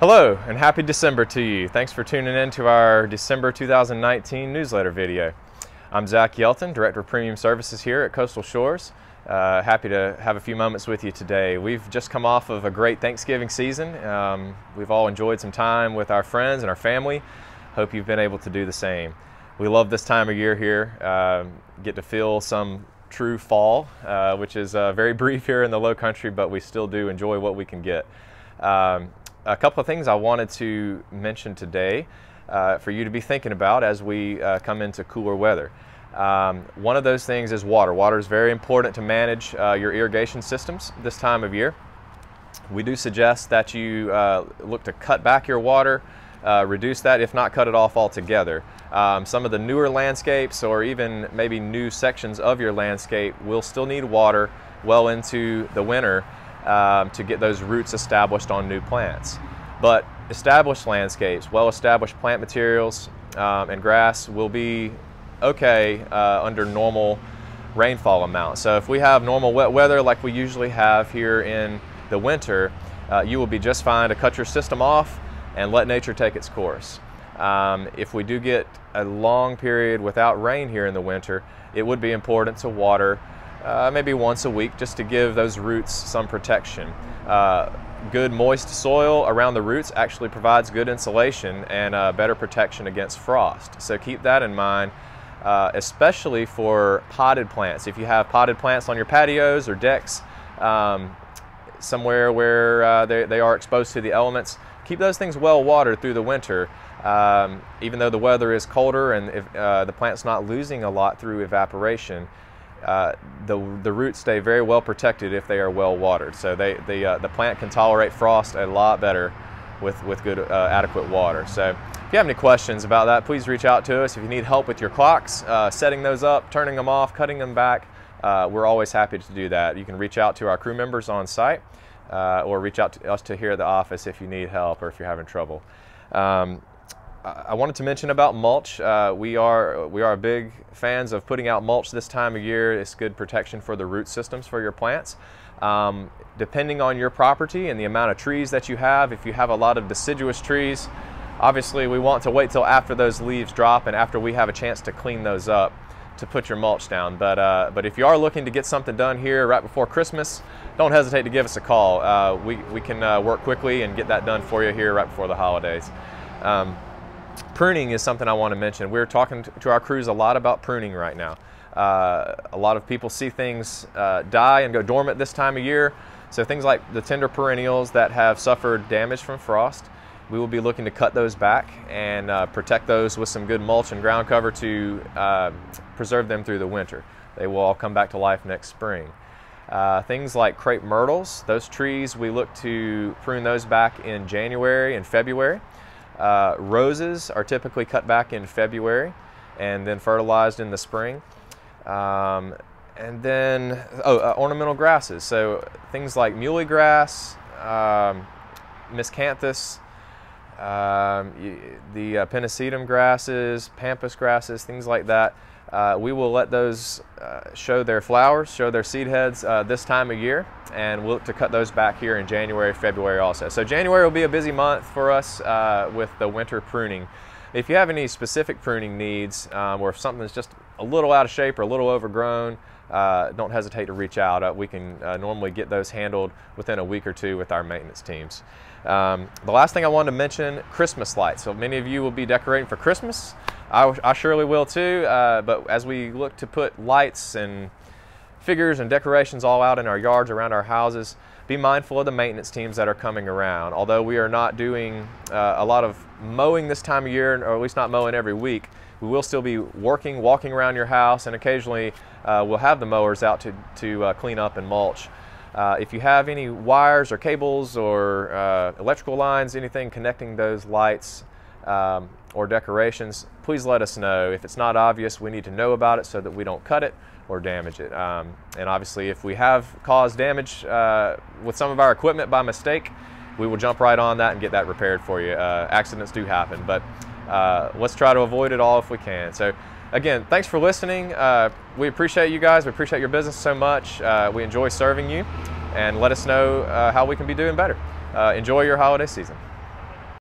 Hello and happy December to you. Thanks for tuning in to our December 2019 newsletter video. I'm Zach Yelton, Director of Premium Services here at Coastal Shores. Happy to have a few moments with you today. We've just come off of a great Thanksgiving season. We've all enjoyed some time with our friends and our family. Hope you've been able to do the same. We love this time of year here. Get to feel some true fall, which is very brief here in the low country, but we still do enjoy what we can get. A couple of things I wanted to mention today for you to be thinking about as we come into cooler weather. One of those things is water. Water is very important to manage your irrigation systems this time of year. We do suggest that you look to cut back your water, reduce that, if not cut it off altogether. Some of the newer landscapes or even maybe new sections of your landscape will still need water well into the winter to get those roots established on new plants. But established landscapes, well-established plant materials and grass will be okay under normal rainfall amounts. So if we have normal wet weather like we usually have here in the winter, you will be just fine to cut your system off and let nature take its course. If we do get a long period without rain here in the winter, it would be important to water maybe once a week just to give those roots some protection. Good moist soil around the roots actually provides good insulation and better protection against frost. So keep that in mind, especially for potted plants. If you have potted plants on your patios or decks, somewhere where they are exposed to the elements, keep those things well watered through the winter. Even though the weather is colder and if the plant's not losing a lot through evaporation, the roots stay very well protected if they are well watered. So the plant can tolerate frost a lot better with good adequate water. So if you have any questions about that, please reach out to us. If you need help with your clocks, setting those up, turning them off, cutting them back, we're always happy to do that. You can reach out to our crew members on site or reach out to us here at the office if you need help or if you're having trouble. I wanted to mention about mulch. We are big fans of putting out mulch this time of year. It's good protection for the root systems for your plants. Depending on your property and the amount of trees that you have, if you have a lot of deciduous trees, obviously we want to wait till after those leaves drop and after we have a chance to clean those up to put your mulch down. But if you are looking to get something done here right before Christmas, don't hesitate to give us a call. We can work quickly and get that done for you here right before the holidays. Pruning is something I want to mention. We're talking to our crews a lot about pruning right now. A lot of people see things die and go dormant this time of year. So things like the tender perennials that have suffered damage from frost, we will be looking to cut those back and protect those with some good mulch and ground cover to preserve them through the winter. They will all come back to life next spring. Things like crepe myrtles, those trees, we look to prune those back in January and February. Roses are typically cut back in February and then fertilized in the spring. And then ornamental grasses, so things like muley grass, miscanthus, the pennisetum grasses, pampas grasses, things like that. We will let those show their flowers, show their seed heads this time of year, and we'll look to cut those back here in January, February also. So January will be a busy month for us with the winter pruning. If you have any specific pruning needs, or if something's just a little out of shape or a little overgrown, don't hesitate to reach out. We can normally get those handled within a week or two with our maintenance teams. The last thing I wanted to mention, Christmas lights. So many of you will be decorating for Christmas. I surely will too, but as we look to put lights and figures and decorations all out in our yards, around our houses, be mindful of the maintenance teams that are coming around. Although we are not doing a lot of mowing this time of year, or at least not mowing every week, we will still be walking around your house, and occasionally we'll have the mowers out to clean up and mulch. If you have any wires or cables or electrical lines, anything connecting those lights or decorations, please let us know. If it's not obvious, we need to know about it so that we don't cut it or damage it. And obviously, if we have caused damage with some of our equipment by mistake, we will jump right on that and get that repaired for you. Accidents do happen, but let's try to avoid it all if we can. So again, thanks for listening. We appreciate you guys. We appreciate your business so much. We enjoy serving you, and let us know how we can be doing better. Enjoy your holiday season.